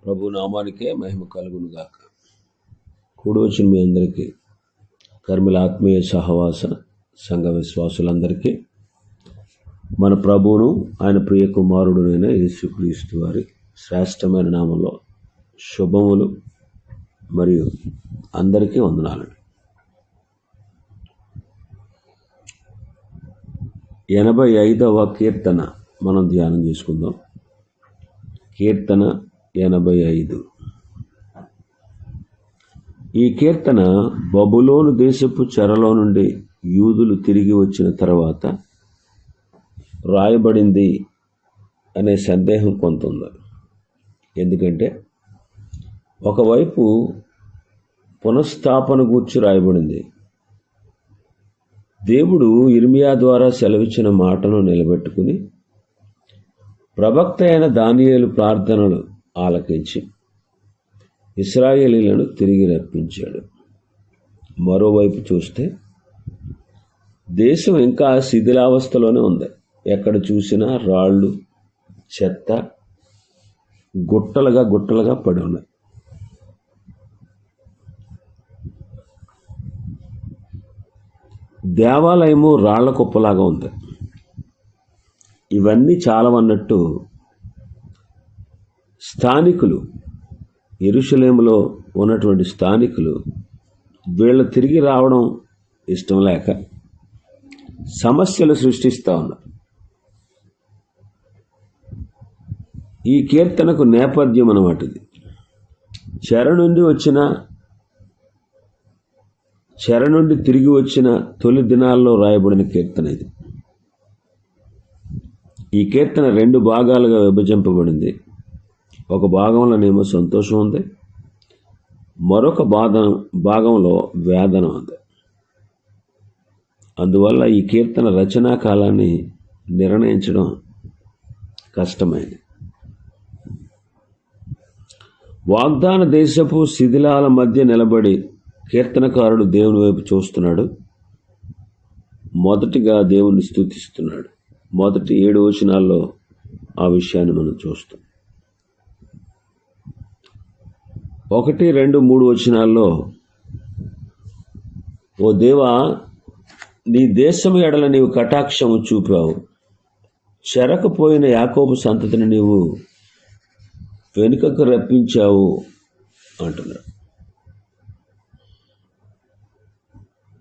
ప్రభు నామానికే మహిమ కలుగును గాక. కూడి వచ్చిన మీ అందరికీ, కర్మిల ఆత్మీయ సహవాస సంఘ విశ్వాసులందరికీ మన ప్రభువును ఆయన ప్రియ కుమారుడునైన యేసుక్రీస్తు వారి శ్రేష్టమైన నామంలో శుభములు మరియు అందరికీ వందనాలు. 85వ కీర్తన మనం ధ్యానం చేసుకుందాం. కీర్తన 85. ఈ కీర్తన బబులోను దేశపు చెరలో నుండి యూదులు తిరిగి వచ్చిన తర్వాత రాయబడింది అనే సందేహం కొంత ఉంది. ఎందుకంటే ఒకవైపు పునఃస్థాపన గూర్చి రాయబడింది. దేవుడు ఇర్మియా ద్వారా సెలవిచ్చిన మాటను నిలబెట్టుకుని ప్రవక్త అయిన దానియేలు ప్రార్థనలు ఆలకించి ఇశ్రాయేలీలను తిరిగి రప్పించాడు. మరోవైపు చూస్తే దేశం ఇంకా శిథిలావస్థలోనే ఉంది. ఎక్కడ చూసినా రాళ్ళు, చెత్త గుట్టలుగా పడి ఉన్నాయి. దేవాలయము రాళ్ల కుప్పలాగా ఉంది. ఇవన్నీ చాలవన్నట్టు స్థానికులు, యెరూషలేములో ఉన్నటువంటి స్థానికులు వీళ్ళు తిరిగి రావడం ఇష్టం లేక సమస్యలు సృష్టిస్తూ ఉన్నారు. ఈ కీర్తనకు నేపథ్యం అన్నమాట ఇది. చెర నుండి తిరిగి వచ్చిన తొలి దినాల్లో రాయబడిన కీర్తన ఇది. ఈ కీర్తన 2 భాగాలుగా విభజింపబడింది. ఒక భాగంలోనేమో సంతోషం ఉంది, మరొక భాగంలో వేదన ఉంది. అందువల్ల ఈ కీర్తన రచనా కాలాన్ని నిర్ణయించడం కష్టమైంది. వాగ్దాన దేశపు శిథిలాల మధ్య నిలబడి కీర్తనకారుడు దేవుని వైపు చూస్తున్నాడు. మొదటిగా దేవుని స్తుతిస్తున్నాడు. మొదటి 7 వచనాల్లో ఆ విషయాన్ని మనం చూస్తాం. 1, 2, 3 వచనాల్లో, ఓ దేవా, నీ దేశము ఎడల నీవు కటాక్షము చూపావు, చెరకపోయిన యాకోబు సంతతిని నీవు వెనుకకు రప్పించావు అంటున్నాడు.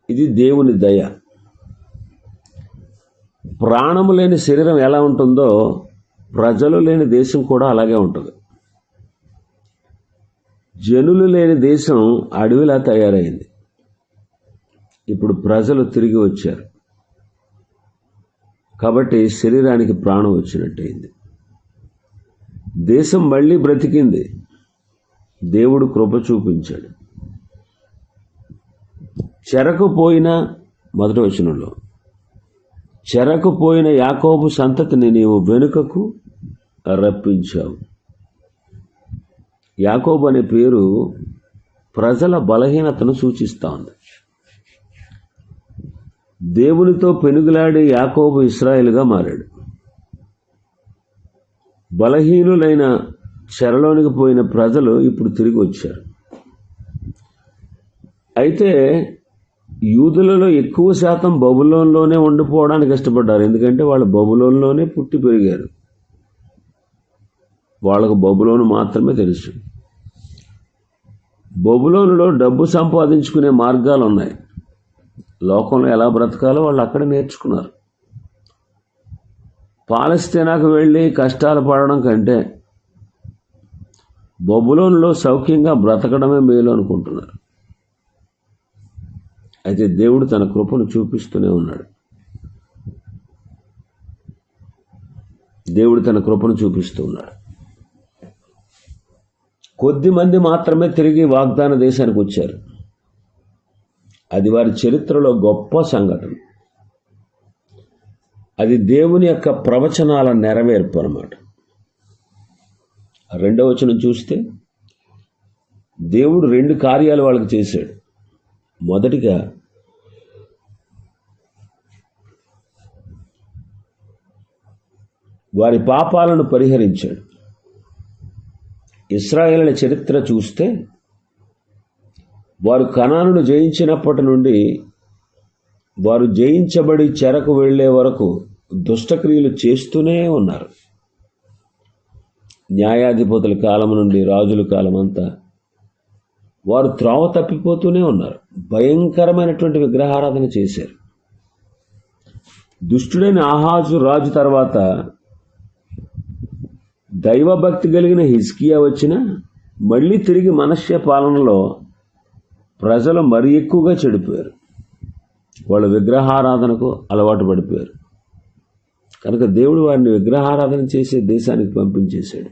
ఇది దేవుని దయ. ప్రాణము లేని శరీరం ఎలా ఉంటుందో ప్రజలు లేని దేశం కూడా అలాగే ఉంటుంది. జనులు లేని దేశం అడవిలా తయారైంది. ఇప్పుడు ప్రజలు తిరిగి వచ్చారు కాబట్టి శరీరానికి ప్రాణం వచ్చినట్టయింది. దేశం మళ్ళీ బ్రతికింది. దేవుడు కృప చూపించాడు. మొదటి వచనంలో, చెరకుపోయిన యాకోబు సంతతిని నీవు వెనుకకు రప్పించావు. యాకోబు అనే పేరు ప్రజల బలహీనతను సూచిస్తూ ఉంది. దేవునితో పెనుగులాడి యాకోబు ఇశ్రాయేలుగా మారాడు. బలహీనులైన చెరలోనికి పోయిన ప్రజలు ఇప్పుడు తిరిగి వచ్చారు. అయితే యూదులలో ఎక్కువ శాతం బబులోన్లోనే ఉండిపోవడానికి ఇష్టపడ్డారు. ఎందుకంటే వాళ్ళు బబులోన్లోనే పుట్టి పెరిగారు. వాళ్ళకు బబులోను మాత్రమే తెలుసు. బబులోనులో డబ్బు సంపాదించుకునే మార్గాలు ఉన్నాయి. లోకంలో ఎలా బ్రతకాలో వాళ్ళు అక్కడ నేర్చుకున్నారు. పాలస్తీనాకు వెళ్ళి కష్టాలు పడడం కంటే బబులోనులో సౌఖ్యంగా బ్రతకడమే మేలు అనుకుంటున్నారు. అయితే దేవుడు తన కృపను చూపిస్తూనే ఉన్నాడు. కొద్ది మంది మాత్రమే తిరిగి వాగ్దాన దేశానికి వచ్చారు. అది వారి చరిత్రలో గొప్ప సంఘటన. అది దేవుని యొక్క ప్రవచనాల నెరవేర్పు అన్నమాట. 2వ వచనం చూస్తే దేవుడు 2 కార్యాలు వాళ్ళకి చేశాడు. మొదటిగా వారి పాపాలను పరిహరించాడు. ఇశ్రాయేలుల చరిత్ర చూస్తే వారు కనానును జయించినప్పటి నుండి వారు జయించబడి చెరకు వెళ్ళే వరకు దుష్టక్రియలు చేస్తూనే ఉన్నారు. న్యాయాధిపతుల కాలం నుండి రాజుల కాలం అంతా వారు త్రోవ తప్పిపోతూనే ఉన్నారు. భయంకరమైనటువంటి విగ్రహారాధన చేశారు. దుష్టుడైన ఆహాజు రాజు తర్వాత దైవభక్తి కలిగిన హిజ్కియా వచ్చినా మళ్ళీ తిరిగి మనష్య పాలనలో ప్రజలు మరీ ఎక్కువగా చెడిపోయారు. వాళ్ళు విగ్రహారాధనకు అలవాటు పడిపోయారు. కనుక దేవుడు వారిని విగ్రహారాధన చేసే దేశానికి పంపించేశాడు.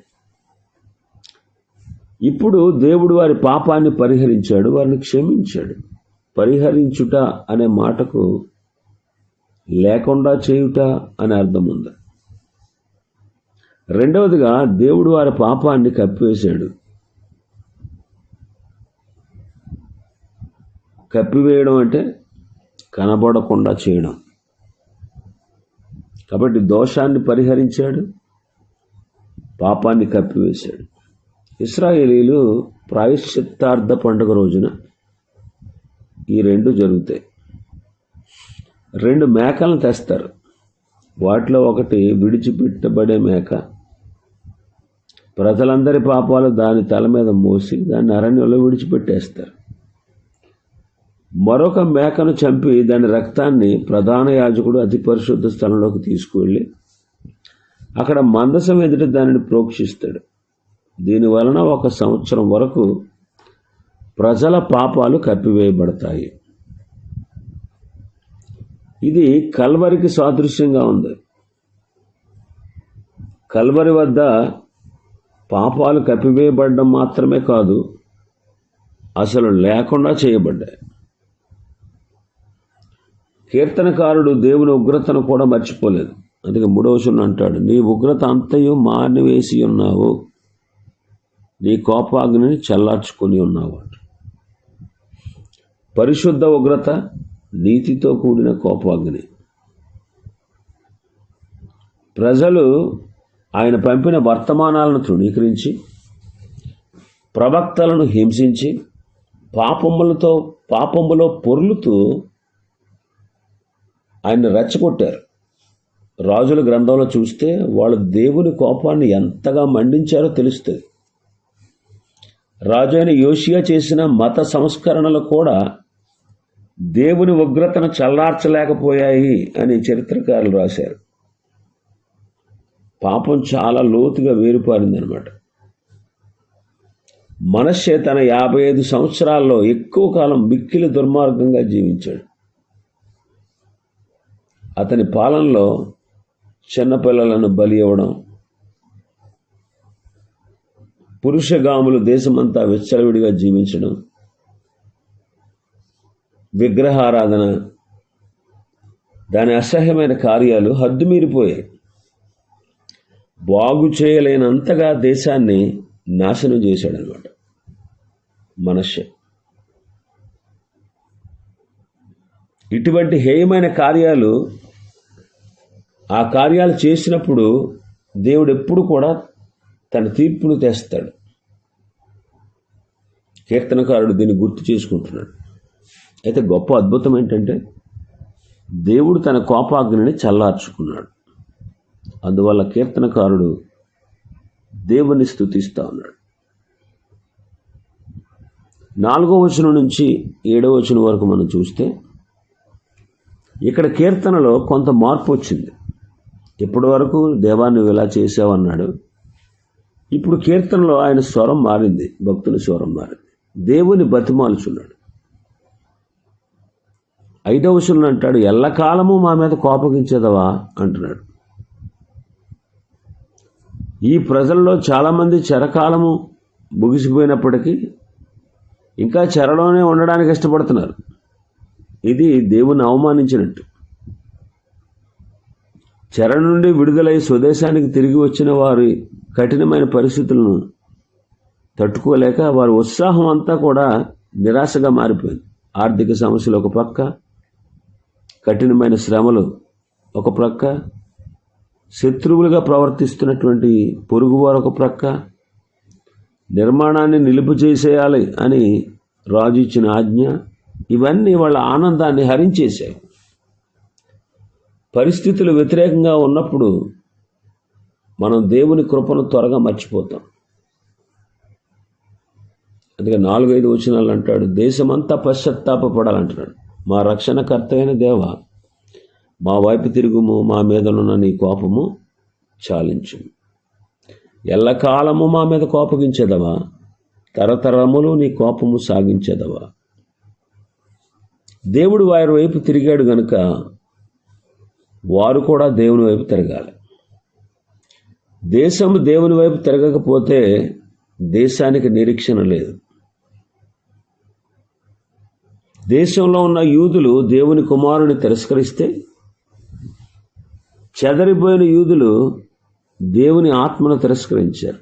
ఇప్పుడు దేవుడు వారి పాపాన్ని పరిహరించాడు, వారిని క్షమించాడు. పరిహరించుట అనే మాటకు లేకుండా చేయుట అనే అర్థం ఉంది. రెండవదిగా దేవుడు వారి పాపాన్ని కప్పివేశాడు. కప్పివేయడం అంటే కనబడకుండా చేయడం. కాబట్టి దోషాన్ని పరిహరించాడు, పాపాన్ని కప్పివేశాడు. ఇశ్రాయేలీలు ప్రాయశ్చిత్తార్థ పండుగ రోజున ఈ రెండు జరుగుతాయి. 2 మేకలను తెస్తారు. వాటిలో ఒకటి విడిచిపెట్టబడే మేక. ప్రజలందరి పాపాలు దాని తల మీద మోసి దాన్ని అరణ్యంలో విడిచిపెట్టేస్తారు. మరొక మేకను చంపి దాని రక్తాన్ని ప్రధాన యాజకుడు అతి పరిశుద్ధ స్థలంలోకి తీసుకువెళ్ళి అక్కడ మందసం ఎదుట దానిని ప్రోక్షిస్తాడు. దీనివలన 1 సంవత్సరం వరకు ప్రజల పాపాలు కప్పివేయబడతాయి. ఇది కల్వరికి సాదృశ్యంగా ఉంది. కల్వరి వద్ద పాపాలు కప్పివేయబడడం మాత్రమే కాదు, అసలు లేకుండా చేయబడ్డాయి. కీర్తనకారుడు దేవుని ఉగ్రతను కూడా మర్చిపోలేదు. అందుకే 3వ వచనం అంటాడు, నీ ఉగ్రత అంతయు మానివేసి ఉన్నావు, నీ కోపాగ్నిని చల్లార్చుకొని ఉన్నావు. పరిశుద్ధ ఉగ్రత, నీతితో కూడిన కోపాగ్ని. ప్రజలు ఆయన పంపిన వర్తమానాలను తృణీకరించి ప్రవక్తలను హింసించి పాపములో పొర్లుతూ ఆయన రెచ్చగొట్టారు. రాజుల గ్రంథంలో చూస్తే వాళ్ళు దేవుని కోపాన్ని ఎంతగా మండించారో తెలుస్తుంది. రాజు అయిన యోషియా చేసిన మత సంస్కరణలు కూడా దేవుని ఉగ్రతను చల్లార్చలేకపోయాయి అని చరిత్రకారులు రాశారు. పాపం చాలా లోతుగా వేరుపారిందనమాట. మనష్షే తన 55 సంవత్సరాల్లో ఎక్కువ కాలం మిక్కిలి దుర్మార్గంగా జీవించాడు. అతని పాలనలో చిన్నపిల్లలను బలి ఇవ్వడం, పురుషగాములు దేశమంతా విచ్చలవిడిగా జీవించడం, విగ్రహారాధన, దాని అసహ్యమైన కార్యాలు హద్దుమీరిపోయాయి. బాగు చేయలేనంతగా దేశాన్ని నాశనం చేశాడనమాట మనష్షే. ఇటువంటి హేయమైన కార్యాలు, ఆ కార్యాలు చేసినప్పుడు దేవుడు ఎప్పుడు కూడా తన తీర్పును తెస్తాడు. కీర్తనకారుడు దీన్ని గుర్తు చేసుకుంటున్నాడు. అయితే గొప్ప అద్భుతం ఏంటంటే దేవుడు తన కోపాగ్నిని చల్లార్చుకున్నాడు. అందువల్ల కీర్తనకారుడు దేవుని స్తుతిస్తూ ఉన్నాడు. 4వ వచనం నుంచి 7వ వచనం వరకు మనం చూస్తే ఇక్కడ కీర్తనలో కొంత మార్పు వచ్చింది. ఇప్పటి వరకు దేవా నువ్వు ఇలా చేసావన్నాడు. ఇప్పుడు కీర్తనలో ఆయన స్వరం మారింది, భక్తుల స్వరం మారింది. దేవుని బతిమాలుచున్నాడు. 5వ వచనం అంటాడు, ఎల్లకాలము మా మీద కోపగించేదవా అంటున్నాడు. ఈ ప్రజల్లో చాలామంది చెరకాలము ముగిసిపోయినప్పటికీ ఇంకా చెరలోనే ఉండడానికి ఇష్టపడుతున్నారు. ఇది దేవుని అవమానించినట్టు. చెర నుండి విడుదలై స్వదేశానికి తిరిగి వచ్చిన వారి కఠినమైన పరిస్థితులను తట్టుకోలేక వారి ఉత్సాహం అంతా కూడా నిరాశగా మారిపోయింది. ఆర్థిక సమస్యలు ఒక పక్క, కఠినమైన శ్రమలు ఒక ప్రక్క, శత్రువులుగా ప్రవర్తిస్తున్నటువంటి పొరుగువారు ఒక ప్రక్క, నిర్మాణాన్ని నిలుపు చేసేయాలి అని రాజు ఇచ్చిన ఆజ్ఞ, ఇవన్నీ వాళ్ళ ఆనందాన్ని హరించేశాయి. పరిస్థితులు వ్యతిరేకంగా ఉన్నప్పుడు మనం దేవుని కృపను త్వరగా మర్చిపోతాం. అందుకే 4-5 వచనాలు అంటాడు, దేశమంతా పశ్చాత్తాపడాలంటున్నాడు. మా రక్షణకర్త అయిన దేవ, మా వైపు తిరుగుము, మా మీదనున్న నీ కోపము చాలించు. ఎల్లకాలము మా మీద కోపగించేదవా, తరతరములు నీ కోపము సాగించేదవా. దేవుడు వారి వైపు తిరిగాడు గనుక వారు కూడా దేవుని వైపు తిరగాలి. దేశము దేవుని వైపు తిరగకపోతే దేశానికి నిరీక్షణ లేదు. దేశంలో ఉన్న యూదులు దేవుని కుమారుని తిరస్కరిస్తే, చెదరిపోయిన యూదులు దేవుని ఆత్మను తిరస్కరించారు.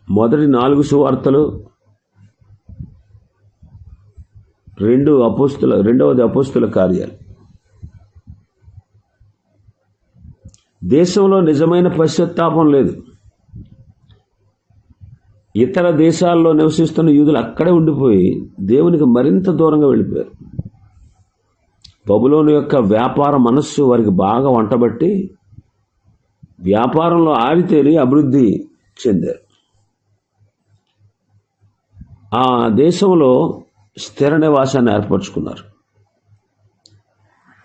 మొదటి 4 సువార్తలు, రెండవది అపోస్తుల కార్యాలు. దేశంలో నిజమైన పశ్చాత్తాపం లేదు. ఇతర దేశాల్లో నివసిస్తున్న యూదులు అక్కడే ఉండిపోయి దేవునికి మరింత దూరంగా వెళ్ళిపోయారు. బబులోను యొక్క వ్యాపార మనస్సు వారికి బాగా వంటబట్టి వ్యాపారంలో ఆరితేరి అభివృద్ధి చెందారు. ఆ దేశంలో స్థిర నివాసాన్ని ఏర్పరచుకున్నారు.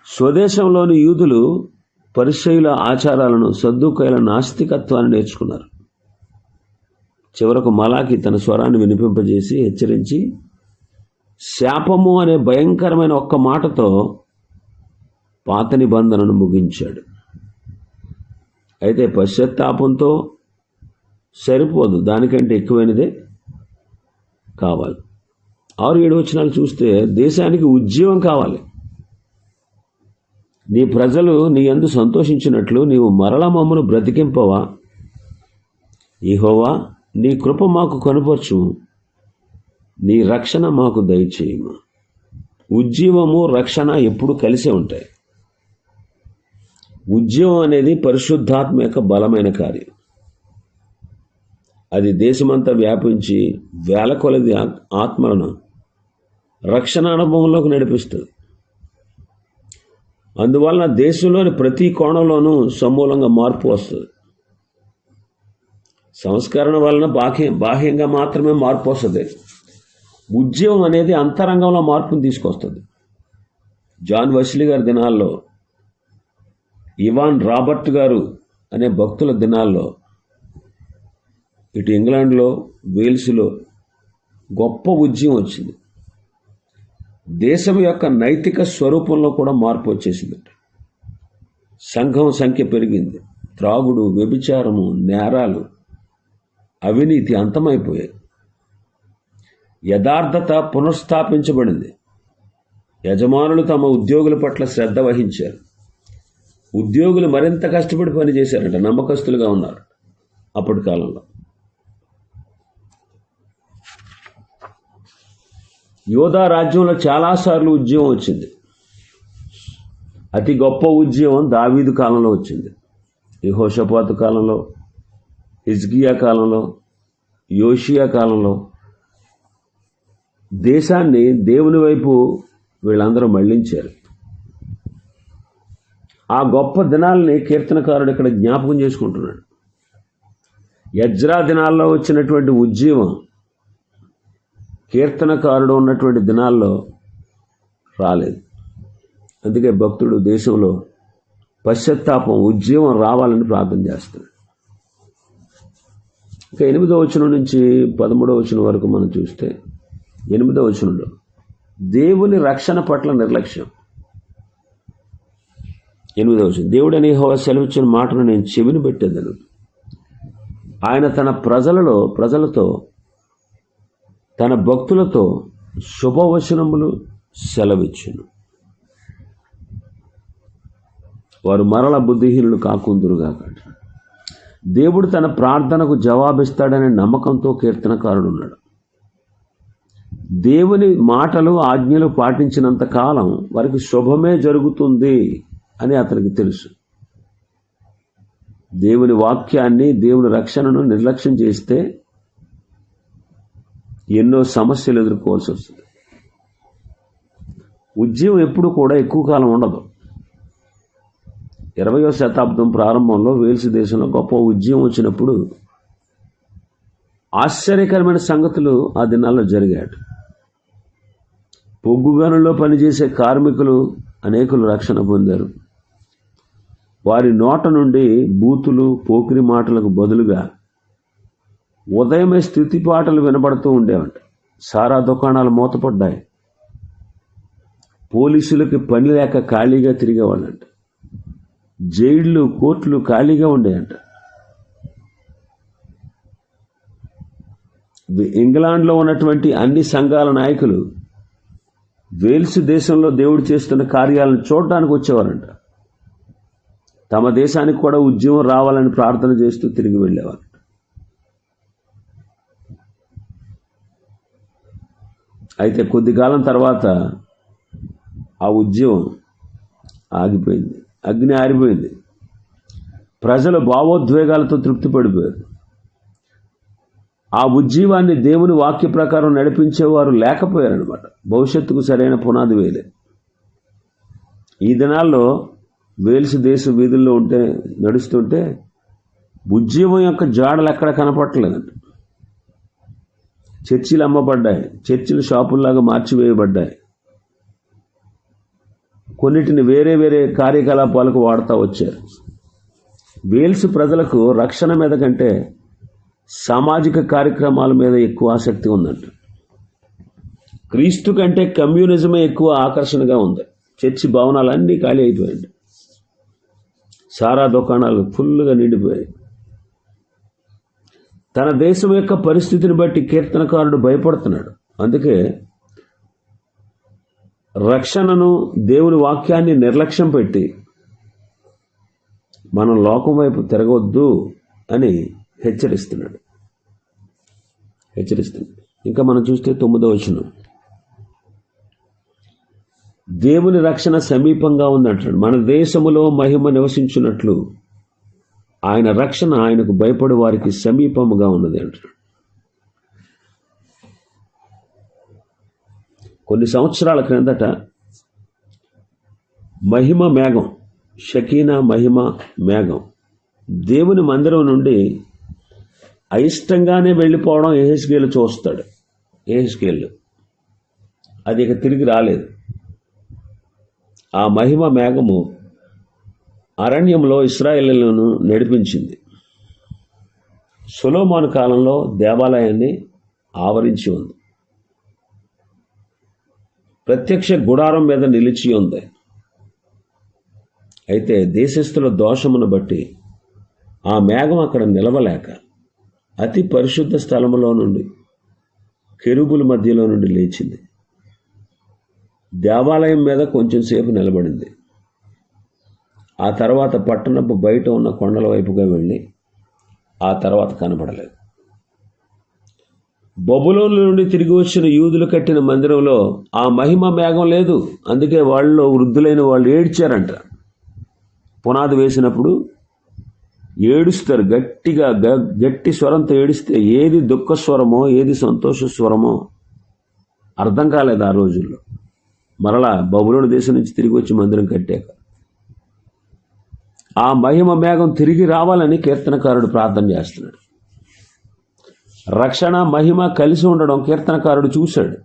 స్వదేశంలోని యూదులు పరిసయ్యుల ఆచారాలను, సద్దూకయ్యుల నాస్తికత్వాన్ని నేర్చుకున్నారు. చివరకు మలాకి తన స్వరాన్ని వినిపింపజేసి హెచ్చరించి శాపము అనే భయంకరమైన ఒక్క మాటతో పాత నిబంధనను ముగించాడు. అయితే పశ్చాత్తాపంతో సరిపోదు, దానికంటే ఎక్కువైనదే కావాలి. 6-7 వచనాలు చూస్తే దేశానికి ఉద్యమం కావాలి. నీ ప్రజలు నీ యందు సంతోషించినట్లు నీవు మరల మమ్మను బ్రతికింపవా. యెహోవా, నీ కృప మాకు కనుపరచు, నీ రక్షణ మాకు దయచేయము. ఉజ్జీవము, రక్షణ ఎప్పుడు కలిసే ఉంటాయి. ఉద్యమం అనేది పరిశుద్ధాత్మ యొక్క బలమైన కార్యం. అది దేశమంతా వ్యాపించి వేల కొలది ఆత్మలను రక్షణ అనుభవంలోకి నడిపిస్తుంది. అందువలన దేశంలోని ప్రతి కోణంలోనూ సమూలంగా మార్పు వస్తుంది. సంస్కరణ వలన బాహ్యంగా మాత్రమే మార్పు వస్తుంది. ఉద్యమం అనేది అంతరంగంలో మార్పును తీసుకొస్తుంది. జాన్ వెస్లీ గారి దినాల్లో, ఇవాన్ రాబర్ట్ గారు అనే భక్తుల దినాల్లో ఇటు ఇంగ్లాండ్లో, వేల్స్లో గొప్ప ఉద్యమం వచ్చింది. దేశం యొక్క నైతిక స్వరూపంలో కూడా మార్పు వచ్చేసింది. సంఘం సంఖ్య పెరిగింది. త్రాగుడు, వ్యభిచారము, నేరాలు, అవినీతి అంతమైపోయాయి. యథార్థత పునఃస్థాపించబడింది. యజమానులు తమ ఉద్యోగుల పట్ల శ్రద్ధ వహించారు. ఉద్యోగులు మరింత కష్టపడి పనిచేశారంట, నమ్మకస్తులుగా ఉన్నారు. అప్పటి కాలంలో యోధా రాజ్యంలో చాలాసార్లు ఉద్యమం వచ్చింది. అతి గొప్ప ఉద్యమం దావీదు కాలంలో వచ్చింది. యెహోషాపాతు కాలంలో, హిజ్కియా కాలంలో, యోషియా కాలంలో దేశాన్ని దేవుని వైపు వీళ్ళందరూ మళ్లించారు. ఆ గొప్ప దినాలని కీర్తనకారుడు ఇక్కడ జ్ఞాపకం చేసుకుంటున్నాడు. యజ్రా దినాల్లో వచ్చినటువంటి ఉద్యమం కీర్తనకారుడు ఉన్నటువంటి దినాల్లో రాలేదు. అందుకే భక్తుడు దేశంలో పశ్చాత్తాపం, ఉద్యమం రావాలని ప్రార్థన చేస్తాడు. ఇక 8వ వచనం నుంచి 13వ వచనం వరకు మనం చూస్తే, 8వ వచనంలో దేవుని రక్షణ పట్ల నిర్లక్ష్యం. 8వ వచనం, దేవుడని యెహోవా సెలవిచ్చిన మాటను నేను చెవిని పెట్టేదను. ఆయన తన ప్రజలతో తన భక్తులతో శుభవచనములు సెలవిచ్చును. వారు మరల బుద్ధిహీనులు కాకుందురుగాక. దేవుడు తన ప్రార్థనకు జవాబిస్తాడనే నమ్మకంతో కీర్తనకారుడు ఉన్నాడు. దేవుని మాటలు, ఆజ్ఞలు పాటించినంత కాలం వారికి శుభమే జరుగుతుంది అని అతనికి తెలుసు. దేవుని వాక్యాన్ని, దేవుని రక్షణను నిర్లక్ష్యం చేస్తే ఎన్నో సమస్యలు ఎదుర్కోవాల్సి వస్తుంది. ఉద్యమం ఎప్పుడు కూడా ఎక్కువ కాలం ఉండదు. 20వ శతాబ్దం ప్రారంభంలో వేల్స్ దేశంలో గొప్ప ఉద్యమం వచ్చినప్పుడు ఆశ్చర్యకరమైన సంగతులు ఆ దినాల్లో జరిగాడు. పొగ్గు గనుల్లో పనిచేసే కార్మికులు అనేకులు రక్షణ పొందారు. వారి నోట నుండి బూతులు, పోకిరి మాటలకు బదులుగా ఉదయమే స్తుతి పాటలు వినబడుతూ ఉండేవంట. సారా దుకాణాలు మూతపడ్డాయి. పోలీసులకి పని లేక ఖాళీగా తిరిగేవాళ్ళంట. జైళ్ళు, కోర్టులు ఖాళీగా ఉండేయంట. ఇంగ్లాండ్లో ఉన్నటువంటి అన్ని సంఘాల నాయకులు వేల్స్ దేశంలో దేవుడు చేస్తున్న కార్యాలను చూడడానికి వచ్చేవారంట. తమ దేశానికి కూడా ఉద్యమం రావాలని ప్రార్థన చేస్తూ తిరిగి వెళ్ళేవారు. అయితే కొద్ది కాలం తర్వాత ఆ ఉద్యమం ఆగిపోయింది. అగ్ని ఆరిపోయింది. ప్రజలు భావోద్వేగాలతో తృప్తి పడిపోయారు. ఆ ఉద్యమాన్ని దేవుని వాక్య ప్రకారం నడిపించేవారు లేకపోయారనమాట. భవిష్యత్తుకు సరైన పునాది వేయలేదు. ఈ దినాల్లో వేల్స్ దేశ వీధుల్లో నడుస్తుంటే ఉద్యమం యొక్క జాడలు ఎక్కడ కనపడలేదంట. చర్చిలు అమ్మబడ్డాయి. చర్చిలు షాపుల్లాగా మార్చివేయబడ్డాయి. కొన్నిటిని వేరే వేరే కార్యకలాపాలకు వాడుతూ వచ్చారు. వేల్స్ ప్రజలకు రక్షణ మీద కంటే సామాజిక కార్యక్రమాల మీద ఎక్కువ ఆసక్తి ఉందంట. క్రీస్తు కంటే కమ్యూనిజమే ఎక్కువ ఆకర్షణగా ఉంది. చర్చి భవనాలన్నీ ఖాళీ అయిపోయాయి. సారా దుకాణాలు ఫుల్గా నిండిపోయాయి. తన దేశం యొక్క పరిస్థితిని బట్టి కీర్తనకారుడు భయపడుతున్నాడు. అందుకే రక్షణను, దేవుని వాక్యాన్ని నిర్లక్ష్యం పెట్టి మనం లోకం వైపు తిరగవద్దు అని హెచ్చరిస్తున్నాడు. ఇంకా మనం చూస్తే 9వ వచనం, దేవుని రక్షణ సమీపంగా ఉందంటాడు. మన దేశములో మహిమ నివసించున్నట్లు ఆయన రక్షణ ఆయనకు భయపడే వారికి సమీపముగా ఉన్నది అంటాడు. కొన్ని సంవత్సరాల క్రిందట మహిమ మేఘం, షకీనా మహిమ మేఘం దేవుని మందిరం నుండి అయిష్టంగానే వెళ్ళిపోవడం యెహెజ్కేలు చూస్తాడు. యెహెజ్కేలు అది ఇక తిరిగి రాలేదు. ఆ మహిమ మేఘము అరణ్యంలో ఇశ్రాయేలులను నడిపించింది. సొలొమోను కాలంలో దేవాలయాన్ని ఆవరించి ఉంది. ప్రత్యక్ష గుడారం మీద నిలిచి ఉంది. అయితే దేశస్థుల దోషమును బట్టి ఆ మేఘం అక్కడ నిలవలేక అతి పరిశుద్ధ స్థలములో నుండి కెరూబుల మధ్యలో నుండి లేచింది. దేవాలయం మీద కొంచెం సేపు నిలబడింది. ఆ తర్వాత పట్టణపు బయట ఉన్న కొండల వైపుగా వెళ్ళి ఆ తర్వాత కనబడలేదు. బబులోను నుండి తిరిగి వచ్చిన యూదులు కట్టిన మందిరంలో ఆ మహిమ మేఘం లేదు. అందుకే వాళ్ళలో వృద్ధులైన వాళ్ళు ఏడ్చారంట. పునాది వేసినప్పుడు ఏడుస్తారు, గట్టిగా గట్టి స్వరంతో ఏడిస్తే ఏది దుఃఖ స్వరమో ఏది సంతోష స్వరమో అర్థం కాలేదు ఆ రోజుల్లో. మరలా బబులోను దేశం నుంచి తిరిగి వచ్చి మందిరం కట్టాక ఆ మహిమ మేఘం తిరిగి రావాలని కీర్తనకారుడు ప్రార్థన చేస్తున్నాడు. రక్షణ, మహిమ కలిసి ఉండడం కీర్తనకారుడు చూశాడు.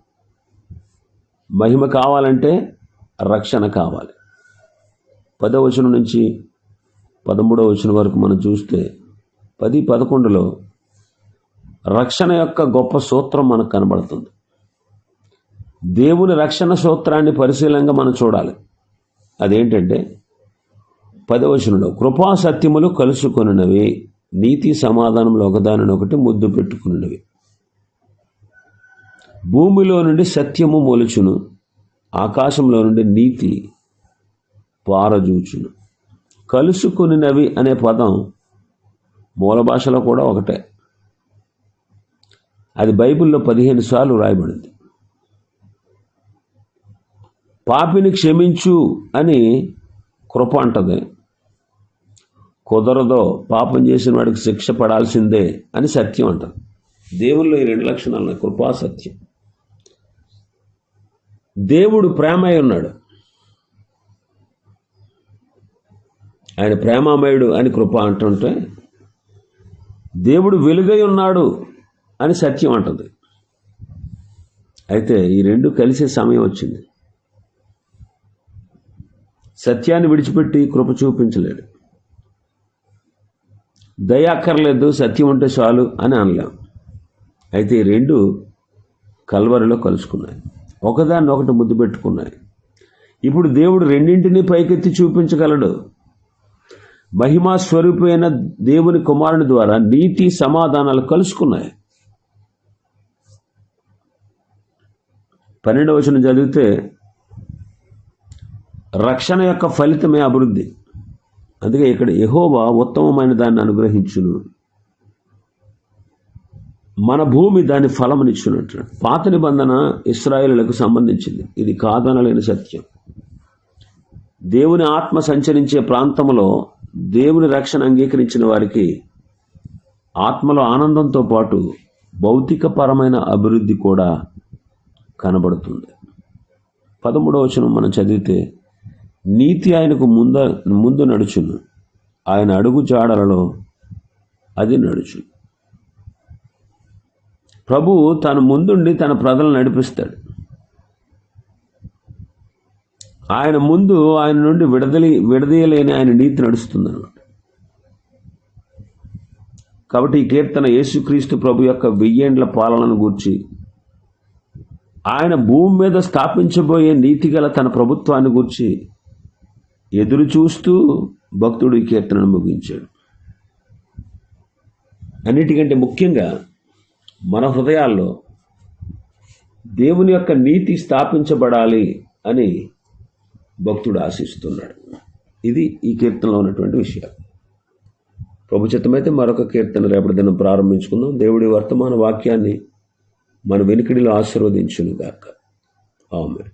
మహిమ కావాలంటే రక్షణ కావాలి. 10వ వచనం నుంచి 13వ వచనం వరకు మనం చూస్తే 10, 11లో రక్షణ యొక్క గొప్ప సూత్రం మనకు కనబడుతుంది. దేవుని రక్షణ సూత్రాన్ని పరిశీలనగా మనం చూడాలి. అదేంటంటే 10వ వచనంలో కృపా సత్యములు కలుసుకొనినవి, నీతి సమాధానములు ఒకదానినొకటి ముద్దు పెట్టుకున్నవి. భూమిలో నుండి సత్యము మొలుచును, ఆకాశంలో నుండి నీతి పారజూచును. కలుసుకొనినవి అనే పదం మూల భాషలో కూడా ఒకటే. అది బైబిల్లో 15 సార్లు రాయబడింది. పాపిని క్షమించు అని కృప అంటది. కుదరదో పాపం చేసిన వాడికి శిక్ష పడాల్సిందే అని సత్యం అంటారు. దేవుల్లో ఈ రెండు లక్షణాలు ఉన్నాయి, కృపా సత్యం. దేవుడు ప్రేమ అయి ఉన్నాడు, ఆయన ప్రేమామయుడు అని కృప అంటుంటే, దేవుడు వెలుగై ఉన్నాడు అని సత్యం అంటుంది. అయితే ఈ రెండు కలిసే సమయం వచ్చింది. సత్యాన్ని విడిచిపెట్టి కృప చూపించలేడు. దయ అక్కర్లేదు, సత్యం ఉంటే చాలు అని అనలేం. అయితే ఈ రెండు కల్వరిలో కలుసుకున్నాయి, ఒకదాన్ని ఒకటి ముద్దు పెట్టుకున్నాయి. ఇప్పుడు దేవుడు రెండింటినీ పైకెత్తి చూపించగలడు. మహిమా స్వరూపమైన దేవుని కుమారుని ద్వారా నీతి సమాధానాలు కలుసుకున్నాయి. 12వ వచనం చదివితే రక్షణ యొక్క ఫలితమే అభివృద్ధి. అందుకే ఇక్కడ యెహోవా ఉత్తమమైన దాన్ని అనుగ్రహించును, మన భూమి దాని ఫలమునిచ్చునట్టు. పాత నిబంధన ఇశ్రాయేలులకు సంబంధించింది, ఇది కాదనలేని సత్యం. దేవుని ఆత్మ సంచరించే ప్రాంతంలో దేవుని రక్షణ అంగీకరించిన వారికి ఆత్మలో ఆనందంతో పాటు భౌతికపరమైన అభివృద్ధి కూడా కనబడుతుంది. 13వ వచనం మనం చదివితే, నీతి ఆయనకు ముందు నడుచును, ఆయన అడుగు జాడలలో అది నడుచును. ప్రభువు తను ముందుండి తన ప్రజలను నడిపిస్తాడు. ఆయన ముందు ఆయన నుండి విడదీయలేని ఆయన నీతి నడుస్తుందన్నమాట. కాబట్టి ఈ కీర్తన యేసుక్రీస్తు ప్రభు యొక్క 1000 ఏండ్ల పాలనను గూర్చి, ఆయన భూమి మీద స్థాపించబోయే నీతిగల తన ప్రభుత్వాన్ని గూర్చి ఎదురు చూస్తూ భక్తుడు ఈ కీర్తనను ముగించాడు. అన్నిటికంటే ముఖ్యంగా మన హృదయాల్లో దేవుని యొక్క నీతి స్థాపించబడాలి అని భక్తుడు ఆశిస్తున్నాడు. ఇది ఈ కీర్తనలో ఉన్నటువంటి విషయాలు. ప్రభు చిత్తమైతే మరొక కీర్తన రేపటి దినం ప్రారంభించుకుందాం. దేవుడి వర్తమాన వాక్యాన్ని మన వెనుకడిలో ఆశీర్వదించును గాక. ఆమేన్.